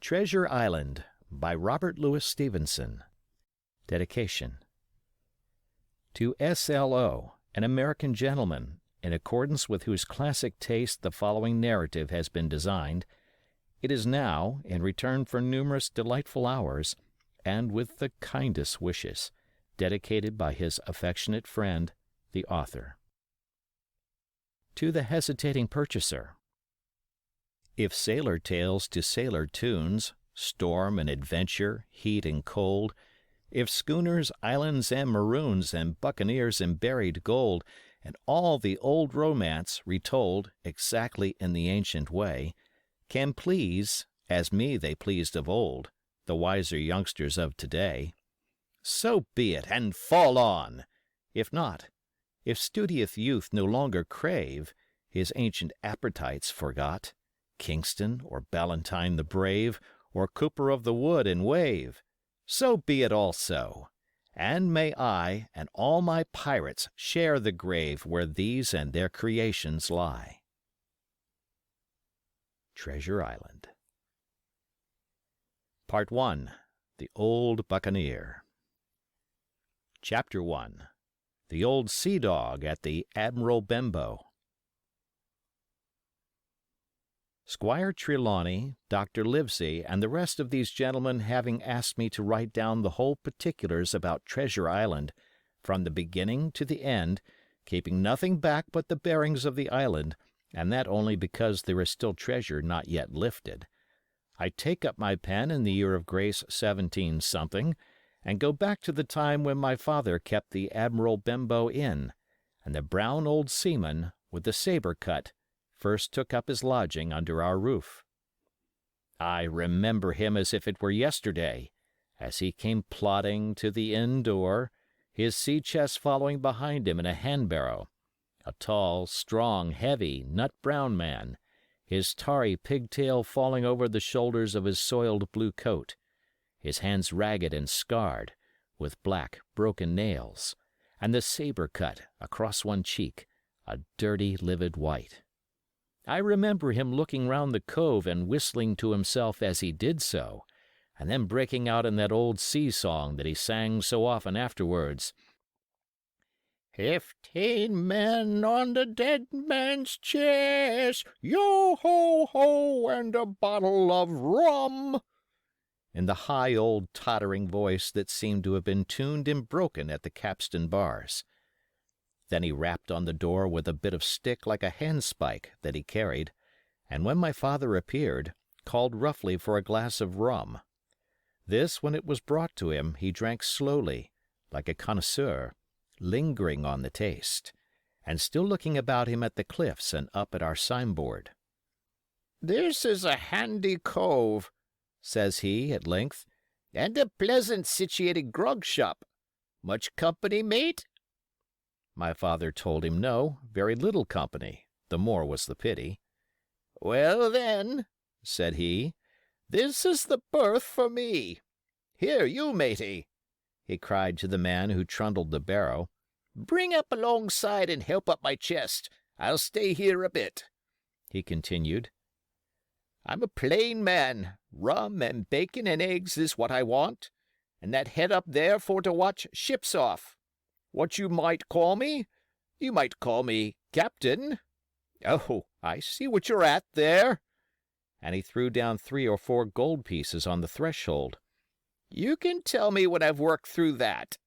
Treasure Island by Robert Louis Stevenson. Dedication. To S.L.O., an American gentleman, in accordance with whose classic taste the following narrative has been designed, it is now, in return for numerous delightful hours, and with the kindest wishes, dedicated by his affectionate friend, the author. To the hesitating purchaser. If sailor tales to sailor tunes, storm and adventure, heat and cold, if schooners, islands, and maroons, and buccaneers and buried gold, and all the old romance retold exactly in the ancient way, can please, as me they pleased of old, the wiser youngsters of today, so be it, and fall on! If not, if studious youth no longer crave, his ancient appetites forgot, Kingston, or Ballantyne the brave, or Cooper of the Wood and Wave, so be it also, and may I and all my pirates share the grave where these and their creations lie. Treasure Island. Part 1. The Old Buccaneer. Chapter 1. The Old Sea Dog at the Admiral Benbow. Squire Trelawney, Dr. Livesey, and the rest of these gentlemen having asked me to write down the whole particulars about Treasure Island, from the beginning to the end, keeping nothing back but the bearings of the island, and that only because there is still treasure not yet lifted, I take up my pen in the year of grace 17 something, and go back to the time when my father kept the Admiral Benbow Inn, and the brown old seaman, with the sabre cut, first took up his lodging under our roof. I remember him as if it were yesterday, as he came plodding to the inn door, his sea-chest following behind him in a hand-barrow, a tall, strong, heavy, nut-brown man, his tarry pigtail falling over the shoulders of his soiled blue coat, his hands ragged and scarred, with black, broken nails, and the sabre cut across one cheek, a dirty, livid white. I remember him looking round the cove and whistling to himself as he did so, and then breaking out in that old sea song that he sang so often afterwards. 15 men on the dead man's chest, yo-ho-ho, and a bottle of rum, in the high old tottering voice that seemed to have been tuned and broken at the capstan bars. Then he rapped on the door with a bit of stick like a handspike that he carried, and when my father appeared, called roughly for a glass of rum. This, when it was brought to him, he drank slowly, like a connoisseur, lingering on the taste, and still looking about him at the cliffs and up at our signboard. "This is a handy cove," says he, at length, "and a pleasant situated grog shop. Much company, mate?" My father told him no, very little company, the more was the pity. "Well, then," said he, "this is the berth for me. Here, you matey," he cried to the man who trundled the barrow, "bring up alongside and help up my chest. I'll stay here a bit," he continued. "I'm a plain man. Rum and bacon and eggs is what I want, and that head up there for to watch ships off. What you might call me? You might call me Captain. Oh, I see what you're at there." And he threw down 3 or 4 gold pieces on the threshold. "You can tell me when I've worked through that,"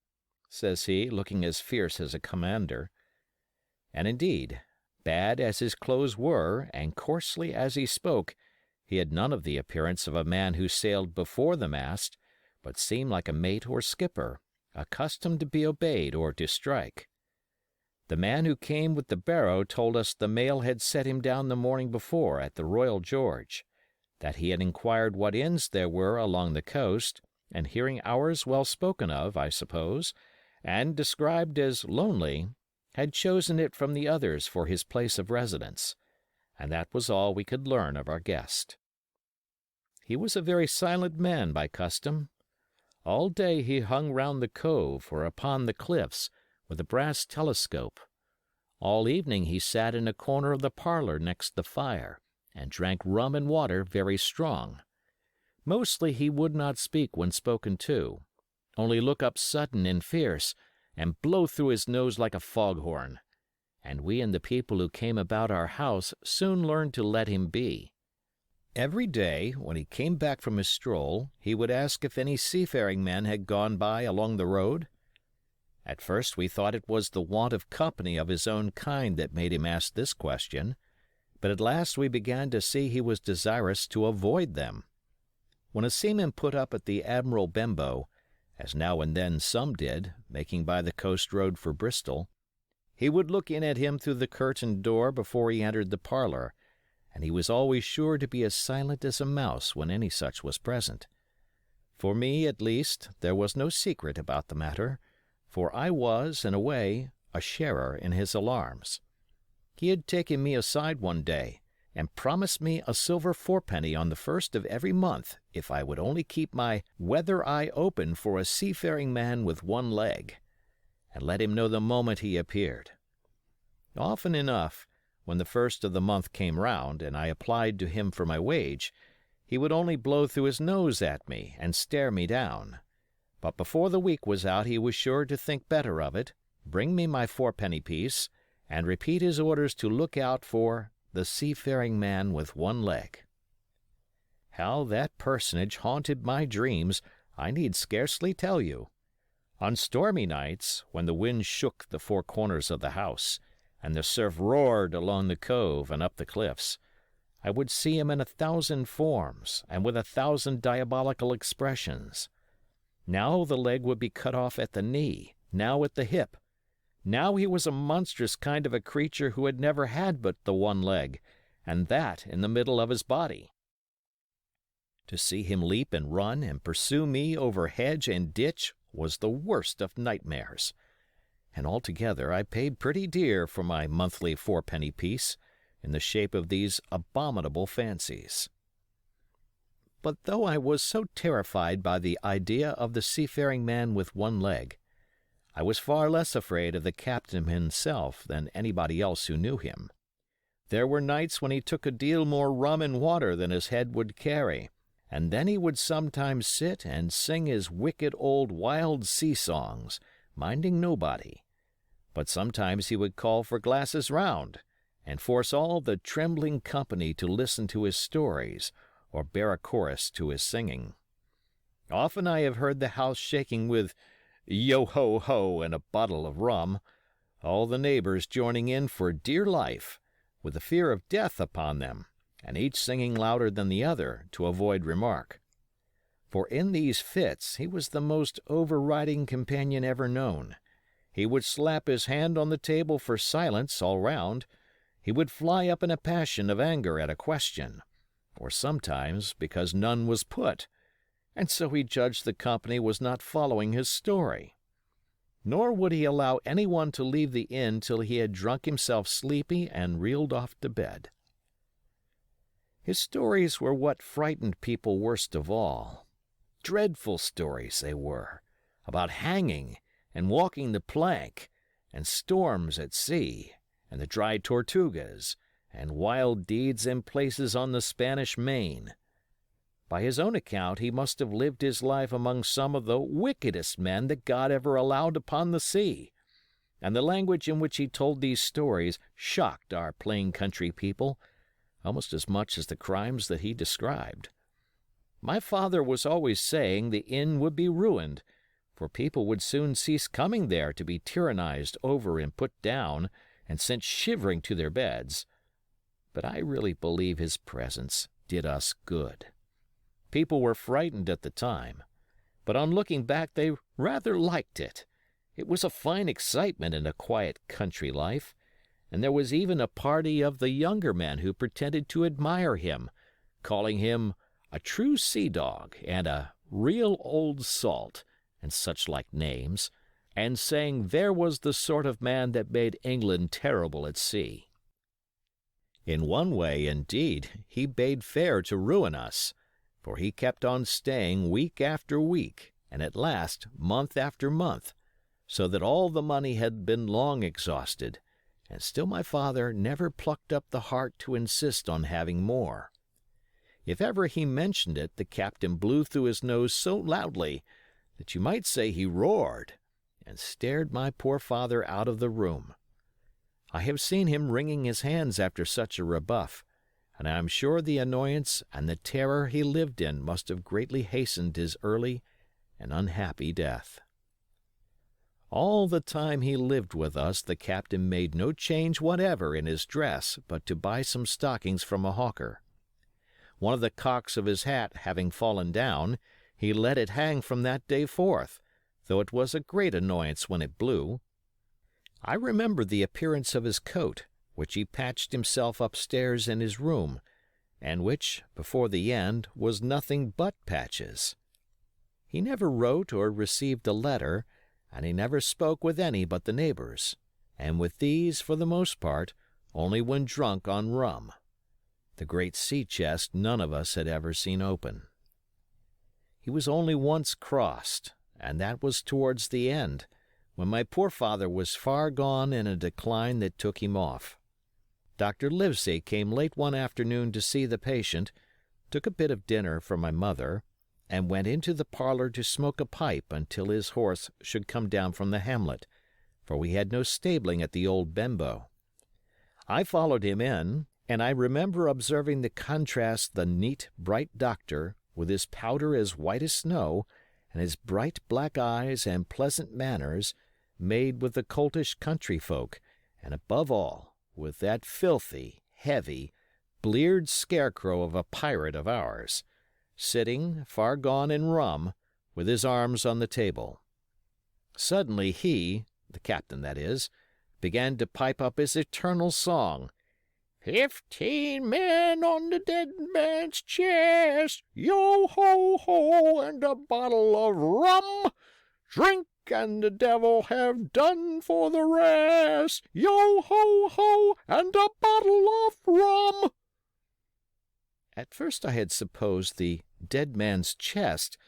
says he, looking as fierce as a commander. And indeed, bad as his clothes were, and coarsely as he spoke, he had none of the appearance of a man who sailed before the mast, but seemed like a mate or skipper, accustomed to be obeyed or to strike. The man who came with the barrow told us the mail had set him down the morning before at the Royal George, that he had inquired what inns there were along the coast, and hearing ours well spoken of, I suppose, and described as lonely, had chosen it from the others for his place of residence, and that was all we could learn of our guest. He was a very silent man by custom. All day he hung round the cove or upon the cliffs with a brass telescope. All evening he sat in a corner of the parlor next the fire, and drank rum and water very strong. Mostly he would not speak when spoken to, only look up sudden and fierce, and blow through his nose like a foghorn. And we and the people who came about our house soon learned to let him be. Every day, when he came back from his stroll, he would ask if any seafaring men had gone by along the road. At first we thought it was the want of company of his own kind that made him ask this question, but at last we began to see he was desirous to avoid them. When a seaman put up at the Admiral Benbow, as now and then some did, making by the coast road for Bristol, he would look in at him through the curtained door before he entered the parlor, and he was always sure to be as silent as a mouse when any such was present. For me, at least, there was no secret about the matter, for I was, in a way, a sharer in his alarms. He had taken me aside one day, and promised me a silver fourpenny on the first of every month if I would only keep my weather eye open for a seafaring man with one leg, and let him know the moment he appeared. Often enough, when the first of the month came round and I applied to him for my wage, he would only blow through his nose at me and stare me down. But before the week was out he was sure to think better of it, bring me my fourpenny piece, and repeat his orders to look out for the seafaring man with one leg. How that personage haunted my dreams I need scarcely tell you. On stormy nights, when the wind shook the four corners of the house, and the surf roared along the cove and up the cliffs, I would see him in 1,000 forms and with 1,000 diabolical expressions. Now the leg would be cut off at the knee, now at the hip. Now he was a monstrous kind of a creature who had never had but the one leg, and that in the middle of his body. To see him leap and run and pursue me over hedge and ditch was the worst of nightmares, and altogether I paid pretty dear for my monthly fourpenny piece in the shape of these abominable fancies. But though I was so terrified by the idea of the seafaring man with one leg, I was far less afraid of the captain himself than anybody else who knew him. There were nights when he took a deal more rum and water than his head would carry, and then he would sometimes sit and sing his wicked old wild sea songs, minding nobody. But sometimes he would call for glasses round, and force all the trembling company to listen to his stories, or bear a chorus to his singing. Often I have heard the house shaking with yo-ho-ho and a bottle of rum, all the neighbors joining in for dear life, with the fear of death upon them, and each singing louder than the other to avoid remark. For in these fits he was the most overriding companion ever known. He would slap his hand on the table for silence all round. He would fly up in a passion of anger at a question, or sometimes because none was put, and so he judged the company was not following his story. Nor would he allow anyone to leave the inn till he had drunk himself sleepy and reeled off to bed. His stories were what frightened people worst of all. Dreadful stories they were, about hanging and walking the plank, and storms at sea, and the dry Tortugas, and wild deeds in places on the Spanish Main. By his own account, he must have lived his life among some of the wickedest men that God ever allowed upon the sea, and the language in which he told these stories shocked our plain country people almost as much as the crimes that he described. My father was always saying the inn would be ruined, for people would soon cease coming there to be tyrannized over and put down and sent shivering to their beds. But I really believe his presence did us good. People were frightened at the time, but on looking back they rather liked it. It was a fine excitement in a quiet country life, and there was even a party of the younger men who pretended to admire him, calling him a true sea dog and a real old salt, and such like names, and saying there was the sort of man that made England terrible at sea. In one way, indeed, he bade fair to ruin us, for he kept on staying week after week, and at last month after month, so that all the money had been long exhausted, and still my father never plucked up the heart to insist on having more. If ever he mentioned it, the captain blew through his nose so loudly that you might say he roared, and stared my poor father out of the room. I have seen him wringing his hands after such a rebuff, and I am sure the annoyance and the terror he lived in must have greatly hastened his early and unhappy death. All the time he lived with us the captain made no change whatever in his dress but to buy some stockings from a hawker. One of the cocks of his hat having fallen down, he let it hang from that day forth, though it was a great annoyance when it blew. I remember the appearance of his coat, which he patched himself upstairs in his room, and which, before the end, was nothing but patches. He never wrote or received a letter, and he never spoke with any but the neighbors, and with these, for the most part, only when drunk on rum. The great sea chest none of us had ever seen open. He was only once crossed, and that was towards the end, when my poor father was far gone in a decline that took him off. Dr. Livesey came late one afternoon to see the patient, took a bit of dinner for my mother, and went into the parlor to smoke a pipe until his horse should come down from the hamlet, for we had no stabling at the old Benbow. I followed him in, and I remember observing the contrast the neat, bright doctor, with his powder as white as snow, and his bright black eyes and pleasant manners, made with the coltish country folk, and above all, with that filthy, heavy, bleared scarecrow of a pirate of ours, sitting, far gone in rum, with his arms on the table. Suddenly he, the captain that is, began to pipe up his eternal song, 15 men on the dead man's chest, yo-ho-ho, and a bottle of rum. Drink, and the devil have done for the rest, yo-ho-ho, and a bottle of rum. At first I had supposed the dead man's chest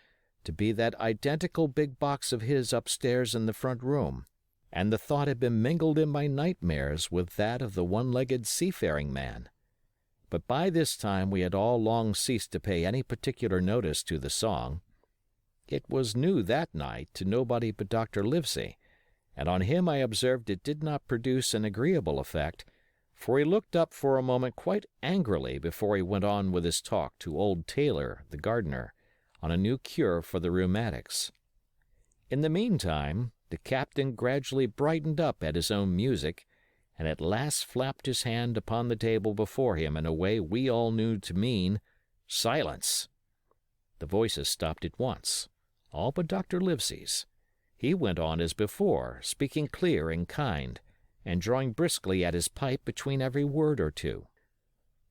to be that identical big box of his upstairs in the front room, and the thought had been mingled in my nightmares with that of the one-legged seafaring man. But by this time we had all long ceased to pay any particular notice to the song. It was new that night to nobody but Dr. Livesey, and on him I observed it did not produce an agreeable effect, for he looked up for a moment quite angrily before he went on with his talk to old Taylor, the gardener, on a new cure for the rheumatics. In the meantime, the captain gradually brightened up at his own music, and at last flapped his hand upon the table before him in a way we all knew to mean, "Silence!" The voices stopped at once, all but Dr. Livesey's. He went on as before, speaking clear and kind, and drawing briskly at his pipe between every word or two.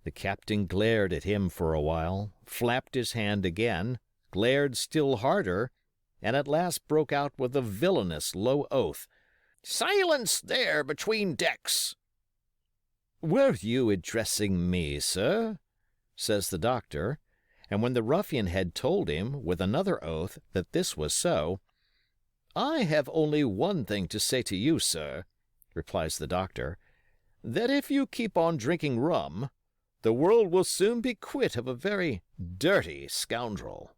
The captain glared at him for a while, flapped his hand again, glared still harder, and at last broke out with a villainous low oath. "Silence there between decks!" "Were you addressing me, sir?" says the doctor, and when the ruffian had told him, with another oath, that this was so, "I have only one thing to say to you, sir," replies the doctor, "that if you keep on drinking rum, the world will soon be quit of a very dirty scoundrel."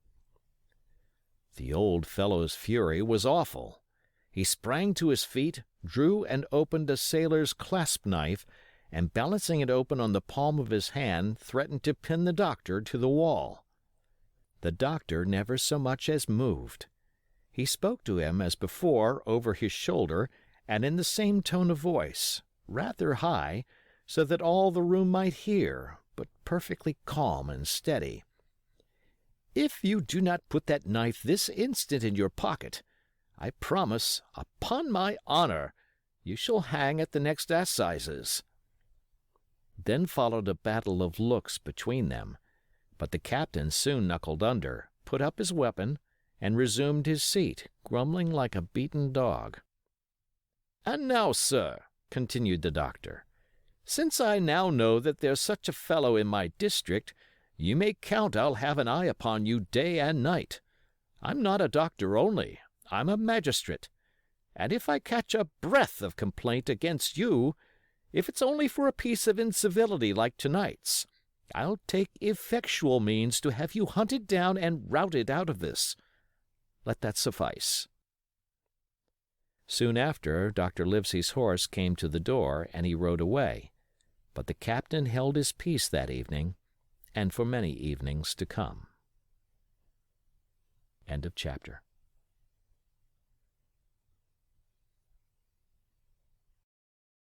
The old fellow's fury was awful. He sprang to his feet, drew and opened a sailor's clasp knife, and balancing it open on the palm of his hand, threatened to pin the doctor to the wall. The doctor never so much as moved. He spoke to him as before over his shoulder and in the same tone of voice, rather high, so that all the room might hear, but perfectly calm and steady. "If you do not put that knife this instant in your pocket, I promise, upon my honor, you shall hang at the next assizes." Then followed a battle of looks between them, but the captain soon knuckled under, put up his weapon, and resumed his seat, grumbling like a beaten dog. "And now, sir," continued the doctor, "since I now know that there's such a fellow in my district, you may count I'll have an eye upon you day and night. I'm not a doctor only, I'm a magistrate, and if I catch a breath of complaint against you, if it's only for a piece of incivility like tonight's, I'll take effectual means to have you hunted down and routed out of this. Let that suffice." Soon after, Dr. Livesey's horse came to the door, and he rode away, but the captain held his peace that evening, and for many evenings to come. End of chapter.